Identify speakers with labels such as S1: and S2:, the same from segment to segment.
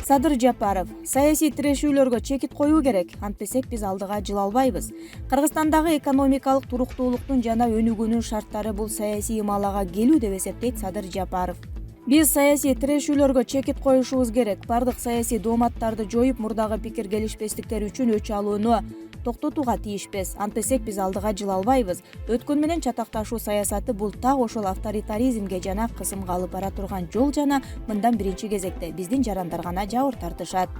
S1: Садыр Жапаров: саясий тирешүүлөргө чекит коюу керек, антпесек биз алдыга жыла албайбыз. Кыргызстандагы экономикалык туруктуулуктун жана өнүгүүнүн шарттары бул саясий ымалага келүү деп эсептейт Садыр Жапаров. Биз саясий тирешүүлөргө чекит коюшубуз керек. Бардык саясий дооматтарды жоюп, мурдагы пикир келишпестиктер үчүн өч алууну токтотууга тийишпиз. Антпесек биз алдыга жыла албайбыз. Өткөн менен чатакташуу саясаты бул так ошол авторитаризмге жана кысымга алып бара турган жол жана мындан биринчи кезекте биздин жарандар гана жабыр тартышат.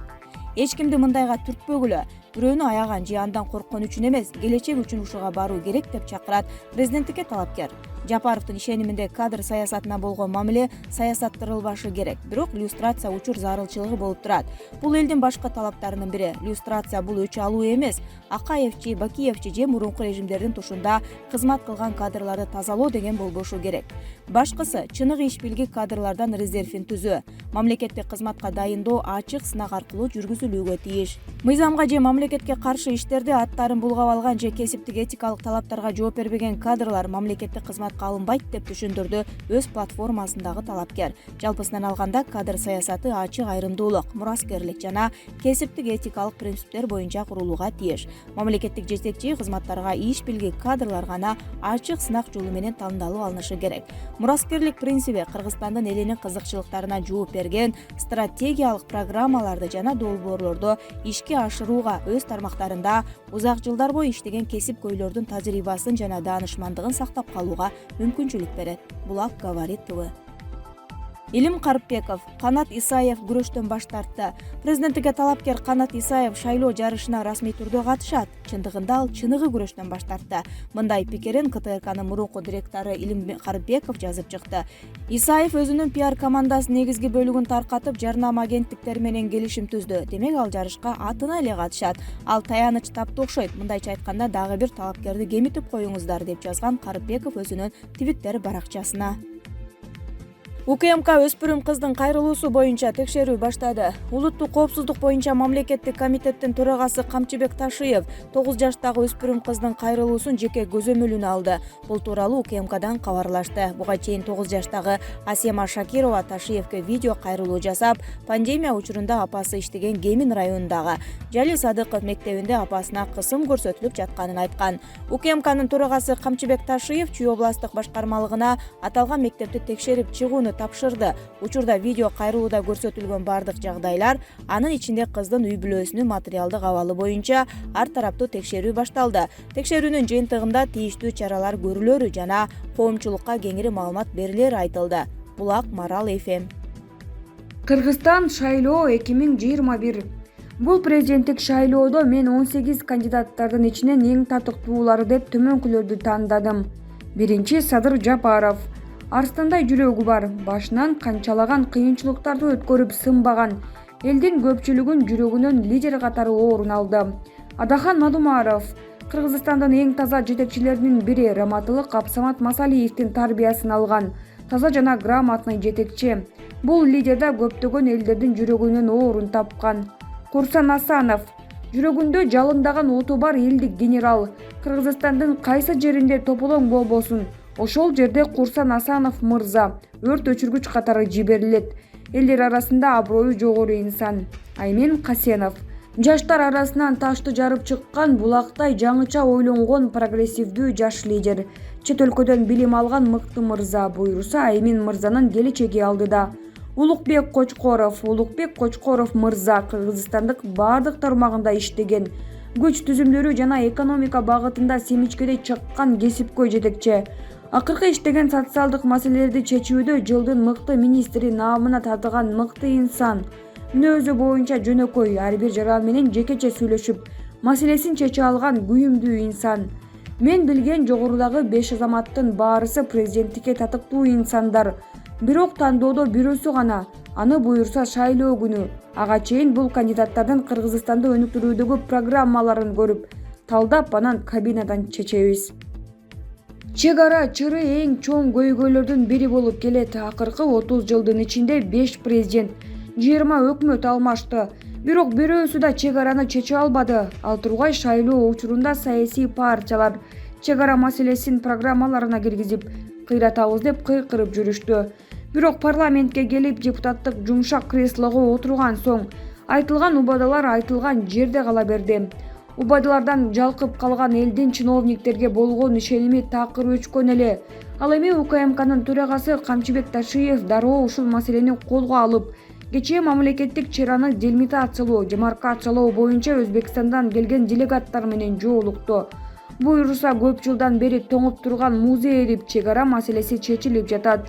S1: Эч кимди мындайга түртпөгүлө. Бирөөнү аяган же андан корккон үчүн эмес, келечек үчүн ушуга баруу керек деп чакырат президенттикке талапкер. Жапаровдун ишениминде кадр саясатына болгон мамиле саясаттырылбашы керек. Бирок люстрация учур зарылчылыгы болуп турат. Бул элдин башка талаптарынын бири. Люстрация бул өч алуу эмес, Акаевчи, Бакиевчи же мурунку режимдердин тушунда кызмат кылган кадрларды тазалоо деген болбошу керек. Башкысы чыныгы иш билги кадрлардан резервин түзүү. Мамлекеттик кызматка дайындоо ачык сынак аркылуу жүргүзүлүүгө тийиш. Мыйзамга же мамлекетке каршы иштерде аттарын булгап алган же кесиптик этикалык талаптарга жооп бербеген кадрлар мамлекеттик кызматка алынбайт деп түшүндүрдү өз платформасындагы талапкер. Жалпысынан алганда кадр саясаты ачык айрымдуулук, мураскерлик жана кесиптик этикалык принциптер боюнча курулууга тийиш. Мамлекеттик жетекчи кызматтарга иш билги кадрлар гана ачык сынак жолу менен тандалып алынышы керек. Мураскерлик принциби Кыргызстандын элинин кызыкчылыктарына жооп берген стратегиялык программаларды жана долбоорлорду ишке ашырууга өз тармактарында узак жылдар бою иштеген кесипкөйлөрдүн тажрыйбасын жана даанышмандыгын сактап калууга мүмкүнчүлүк берет. Булак говорит ТВ. Илим Карпбеков: Канат Исаев күрөштөн баш тартты. Президенттикке талапкер Канат Исаев шайлоо жарышына расмий түрдө катышат. Чындыгында ал чыныгы күрөштөн баш тартты. Мындай пикирин КТРКнын мурунку директору Илим Карпбеков жазып чыкты. Исаев өзүнүн пиар командасынын негизги бөлүгүн таркатып, жарнама агенттиктери менен келишим түздү. Демек ал жарышка атына эле катышат. Ал таяныч тапты окшойт. Мындайча айтканда дагы бир талапкерди кемитип коюңуздар деп жазган Карпбеков өзүнүн Твиттер баракчасына. УКМК өспүрүм кыздын кайрылуусу боюнча текшерүү баштады. Улуттук коопсуздук боюнча мамлекеттик комитеттин төрагасы Камчыбек Ташиев 9 жаштагы өспүрүм кыздын кайрылуусун жеке көзөмөлүнө алды. Бул тууралуу УКМКдан кабарлашты. Буга чейин 9 жаштагы Асема Шакирова Ташиевке видео кайрылуу жасап, пандемия учурунда апасы иштеген Кемин районундагы Жали Садыков мектебинде апасына кысым көрсөтүлүп жатканын айткан. УКМКнын төрагасы Камчыбек Ташиев Чүй областтык башкармалыгына аталган мектепти текшерип чыгууну тапшырды. Учурда видео кайрылууда көрсөтүлгөн бардык жагдайлар, анын ичинде кыздын үй бүлөсүнүн материалдык абалы боюнча ар тараптуу текшерүү башталды. Текшерүүнүн жыйынтыгында тийиштүү чаралар көрүлөрү жана коомчулукка кеңири маалымат берилери айтылды. Булак Марал FM.
S2: Кыргызстан шайлоо 2021. Бул президенттик шайлоодо мен 18 кандидаттардын ичинен эң татыктуулары деп төмөнкүлөрдү тандадым. Биринчи Садыр Жапаров. Арстандай жүрөгү бар, башынан канчалаган кыйынчылыктарды өткөрүп сынбаган, элдин көпчүлүгүн жүрөгүнөн лидер катары орун алды. Адахан Мадумаров. Кыргызстандын эң таза жетекчилеринин бири, Раматылык Абсамат Масалиевдин тарбиясын алган, таза жана грамотный жетекчи. Бул лидерде көптөгөн элдердин жүрөгүнөн орун тапкан. Курсан Асанов. Жүрөгүндө жалындаган оту бар элдик генерал. Кыргызстандын кайсы жеринде тополоң болбосун, ошол жерде Курсан Асанов мырза өрт өчүргүч катары жиберилет. Элдер арасында аброю жогору инсан. Аймен Касенов. Жаштар арасынан ташты жарып чыккан, булактай жаңыча ойлонгон прогрессивдүү жаш лидер. Чет өлкөдөн билим алган мыкты мырза. Буйруса Аймен мырзанын келечеги алдыда. Улукбек Кочкоров мырза кыргызстандык бардык тармагында иштеген. Күч түзүмдөрү жана экономика багытында семичкедей чыккан кесипкөй жетекчи. Акыркы иштеген социалдык маселелерди чечүүдө жылдын мыкты министри наамына татыган мыкты инсан. Мүнөзү боюнча жөнөкөй, ар бир жаран менен жекече сүйлөшүп, маселесин чече алган күйүмдүү инсан. Мен билген жогорудагы 5 азаматтын баарысы президенттикке татыктуу инсандар. Бирок тандоодо бирөөсү гана, аны буйрса шайлоо күнү. Ага чейин бул кандидаттардын Кыргызстанды өнүктүрүүдөгү программаларын көрүп, талдап анан кабинадан чечебиз. Чек ара чыры эң чоң көйгөйлөрдүн бири болуп келет. Акыркы 30 жылдын ичинде 5 президент, 20 өкмөт алмашты. Бирок бирөөсү да чек араны чече албады. Ал тургай шайлоо учурунда саясий партиялар чек ара маселесин программаларына киргизип, кыйратабыз деп кыйкырып жүрүштү. Бирок парламентке келип депутаттык жумшак креслого отурган соң айтылган убадалар айтылган жерде кала берди. Убадалардан жалкып калган элдин чиновниктерге болгон ишеними такыр өчкөн эле. Ал эми УКМКнын төрагасы Камчыбек Ташиев дароо ушул маселени колго алып, кечээ мамлекеттик чараны демаркациялоо боюнча Өзбекстандан келген делегаттар менен жолукту. Буюрса көп жылдан бери тоңуп турган музейлик чек-ара маселеси чечилип жатат.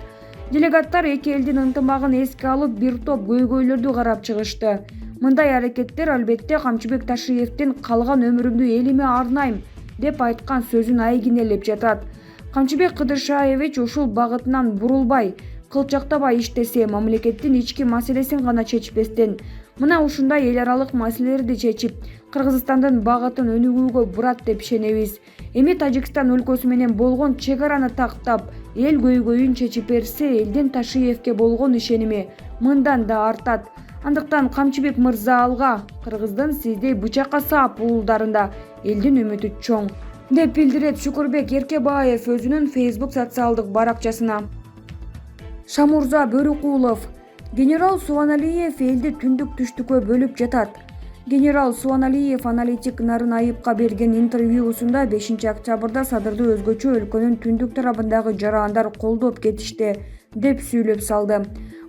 S2: Делегаттар эки элдин ынтымагын эске алып, бир топ көйгөйлөрдү карап чыгышты. Мындай аракеттер албетте Камчыбек Ташиевдин калган өмүрүмдү элиме арнайм деп айткан сөзүн айгинелеп жатат. Камчыбек Кыдыршаевич ушул багытынан бурулбай, кылчактабай иштесе, мамлекеттин ички маселесин гана чечпестен, мына ушундай эл аралык маселелерди чечип, Кыргызстандын багытын өнүгүүгө бурат деп ишенебиз. Эми Тажикстан өлкөсү менен болгон чек-араны тактап, эл көйгөйүн чечип берсе, элдин Ташиевке болгон ишеними мындан да артат. Андыктан Камчыбек мырза алга, Кыргыздын сиздей бычакка саап уулдарында элдин үмүтү чоң, деп билдирет Шукурбек Эркебаев өзүнүн Facebook социалдык баракчасына. Шамурза Бөрүкулов: генерал Субаналиев элди түндүк түштүккө бөлүп жатат. Генерал Субаналиев аналитик Нарын Айыпка берген интервьюсунда 5 октябрда Садырды өзгөчө өлкөнүн түндүк тарабындагы жарандар колдоп кетишти деп сүйлөп салды.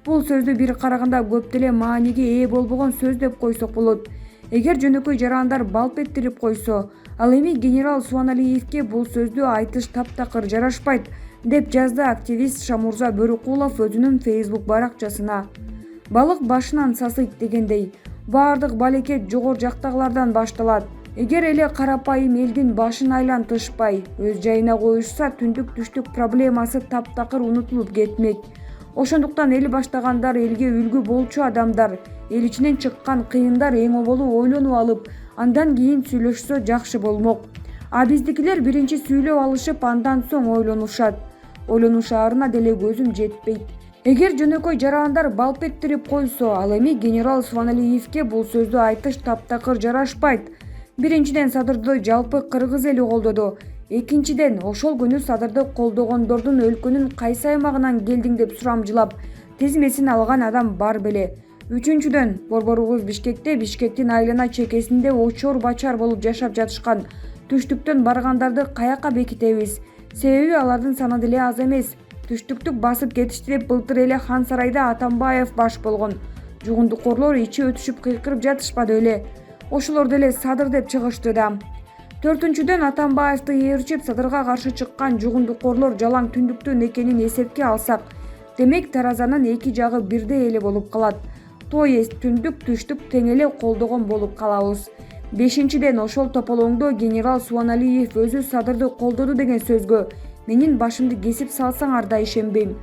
S2: Бул сөздү бир караганда көп деле мааниге ээ болбогон сөз деп койсок болот. Эгер жөнөкөй жарандар балп эттирип койсо, ал эми генерал Субаналиевке бул сөздү айтыш таптакыр жарашпайт, деп жазды активист Шамурза Бөрүкулов өзүнүн Facebook баракчасына. Балык башынан сасыйт дегендей, баардык балекет жогор жактагылардан башталат. Эгер эле карапайым элдин башын айлантышпай, өз жайына коюшса, түндүк түштүк проблемасы таптакыр унутулуп кетмек. Ошондуктан эл баштагандар, элге үлгү болчу адамдар, эл ичинен чыккан кыйындар эң оболу ойлонуп алып, андан кийин сүйлөшсө жакшы болмок. А биздикилер биринчи сүйлөп алышып, андан соң ойлонушат. Ойлонушаарына деле көзүм жетпейт. Эгер жөнөкөй жарандар балп эттирип койсо, ал эми генерал Субаналиевке бул сөздү айтыш таптакыр жарашпайт. Биринчиден, Садырды жалпы кыргыз эли колдоду. Экинчиден, ошол күнү Садырды колдогондордун өлкөнүн кайсы аймагынан келдиң деп сурамжылап, тизмесин алган адам бар беле. Үчүнчүдөн, борборубуз Бишкекте, Бишкектин айлана чекесинде очор бачар болуп жашап жатышкан түштүктөн баргандарды каяка бекитебиз? Себеби алардын саны деле аз эмес. Түштүктүк басып кетишти деп былтыр эле Хан сарайда Атамбаев баш болгон. Жугундукорлор ичи өтүшүп кыйкырып жатышпады эле. Ошолор деле Садыр деп чыгышты да. Төртүнчүдөн, Атамбаевди ээрчип Садырга каршы чыккан жугундукорлор жалаң түндүктөн экенин эсепке алсак, демек таразанын эки жагы бирдей эле болуп калат. То есть түндүк түштүк тең эле колдогон болуп калабыз. Бешинчиден, ошол тополоңдо генерал Субаналиев өзү Садырды колдоду деген сөзгө менин башымды кесип салсаңар да ишенбейм.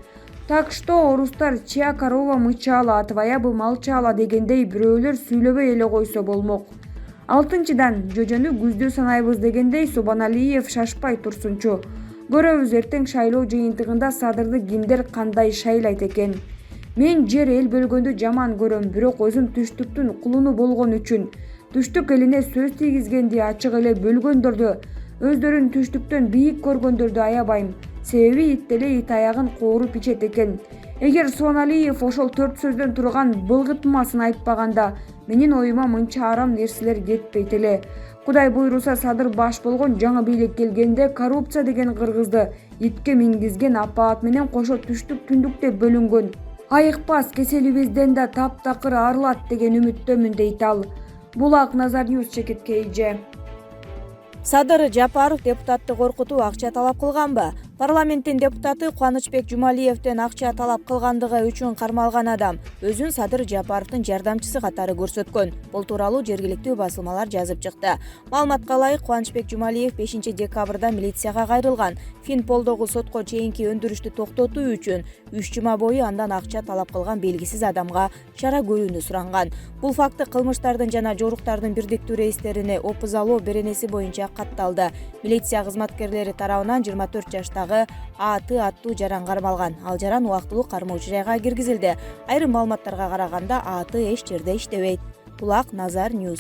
S2: Так что орустар чья корова мычала, твоя бы молчала дегендей бирөөлөр сүйлөбөй эле койсо болмок. Алтынчыдан, жөжөнү күздө санайбыз дегендей Субаналиев шашпай турсунчу. Көрөбүз эртең шайлоо жыйынтыгында Садырды кимдер кандай шайлайт экен. Мен жер эл бөлгөндү жаман көрөм, бирок өзүм түштүктүн кулуну болгон үчүн түштүк элине сөз тийгизгенди, ачык эле бөлгөндөрдү, өздөрүн түштүктөн бийик көргөндөрдү аябайм. Себеби ит деле ит аягын кооруп ичет экен. Эгер Субаналиев ошол 4 сөздөн турган былгытмасын айтпаганда, менин оюма мынча арам нерселер кетпейт эле. Кудай буйруса, Садыр баш болгон жаңы бийлик келгенде коррупция деген кыргызды итке мингизген апаат менен кошо түштүк түндүк деп бөлүнгөн айыкпас кеселибизден да таптакыр арылат деген үмүттөмүн дейт ал. Булак Назар Ньюс чекиткейже.
S1: Садыр Жапаров депутатты коркутуп акча талап кылганбы? Парламенттин депутаты Кубанычбек Жумалиевден акча талап кылгандыгы үчүн кармалган адам өзүн Садыр Жапаровдун жардамчысы катары көрсөткөн. Бул тууралуу жергиликтүү басылмалар жазып чыкты. Маалыматка ылайык, Кубанычбек Жумалиев 5 декабрда милицияга кайрылган. Финполдогу сотко чейинки өндүрүштү токтотуу үчүн 3 жума бою андан акча талап кылган белгисиз адамга чара көрүүнү суранган. Бул факты кылмыштардын жана жоруктардын бирдиктүү рейистерине опузалоо беренеси боюнча катталды. Милиция кызматкерлери тарабынан 24 жаштагы АТ аттуу жаран кармалган. Ал жаран убактылуу кармоочу жайга киргизилди. Айрым маалыматтарга караганда АТ эч жерде иштебейт. Булак Назар Ньюс.